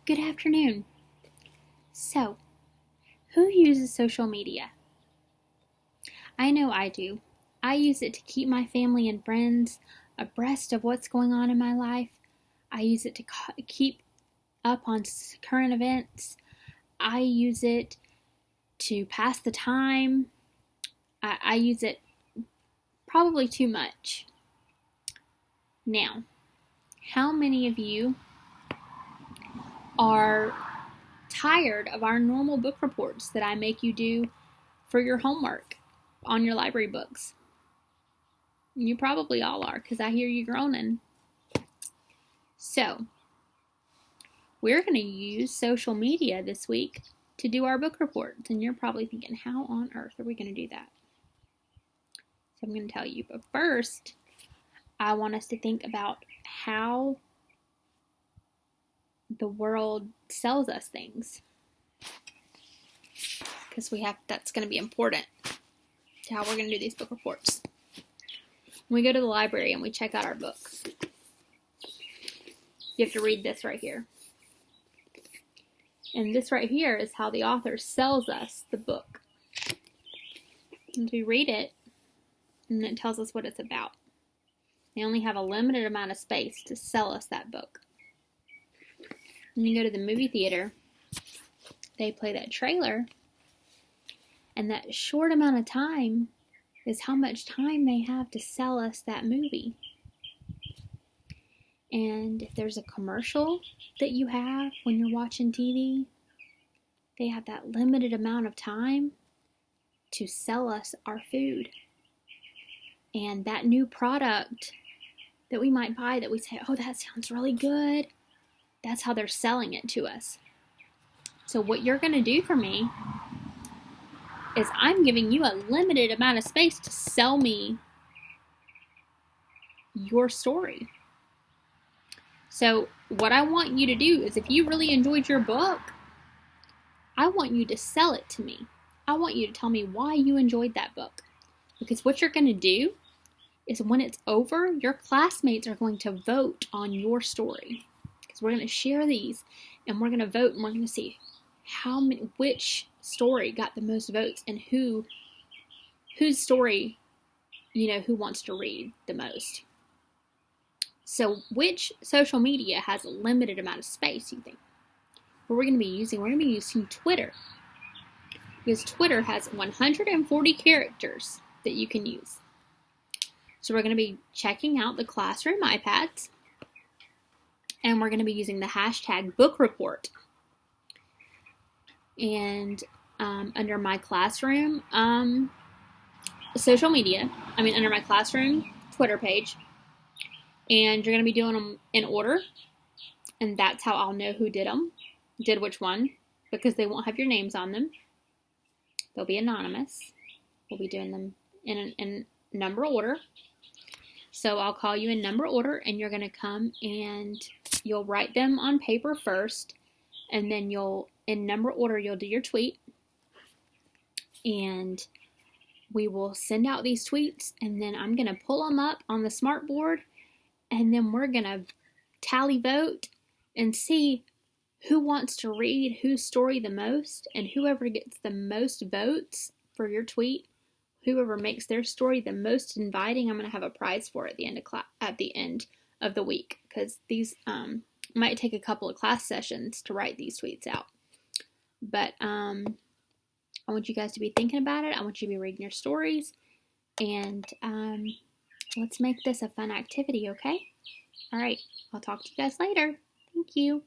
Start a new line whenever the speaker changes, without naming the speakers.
Good afternoon. So, who uses social media? I know I do. I use it to keep my family and friends abreast of what's going on in my life. I use it to keep up on current events. I use it to pass the time. I use it probably too much. Now, how many of you are tired of our normal book reports that I make you do for your homework on your library books? You probably all are, because I hear you groaning. So, we're going to use social media this week to do our book reports, and you're probably thinking, how on earth are we going to do that? So I'm going to tell you, but first, I want us to think about how the world sells us things, because that's going to be important to how we're going to do these book reports. When we go to the library and we check out our books, you have to read this right here. And this right here is how the author sells us the book. And we read it, and it tells us what it's about. They only have a limited amount of space to sell us that book. When you go to the movie theater, they play that trailer, and that short amount of time is how much time they have to sell us that movie. And if there's a commercial that you have when you're watching TV, they have that limited amount of time to sell us our food. And that new product that we might buy that we say, oh, that sounds really good, that's how they're selling it to us. So what you're going to do for me is I'm giving you a limited amount of space to sell me your story. So what I want you to do is, if you really enjoyed your book, I want you to sell it to me. I want you to tell me why you enjoyed that book. Because what you're going to do is, when it's over, your classmates are going to vote on your story. Because we're going to share these, and we're going to vote, and we're going to see which story got the most votes, and whose story, who wants to read the most. So which social media has a limited amount of space, you think? What we're going to be using Twitter. Because Twitter has 140 characters that you can use. So we're going to be checking out the classroom iPads. And we're going to be using the hashtag book report. And under my classroom social media, under my classroom Twitter page, and you're going to be doing them in order, and that's how I'll know who did which one, because they won't have your names on them. They'll be anonymous. We'll be doing them in number order. So I'll call you in number order, and you're going to come and you'll write them on paper first, and then in number order, you'll do your tweet, and we will send out these tweets, and then I'm going to pull them up on the smart board, and then we're going to tally vote and see who wants to read whose story the most, and whoever gets the most votes for your tweet, whoever makes their story the most inviting, I'm going to have a prize for at the end of the week, because these might take a couple of class sessions to write these tweets out. But I want you guys to be thinking about it. I want you to be reading your stories, and let's make this a fun activity, okay? All right, I'll talk to you guys later. Thank you.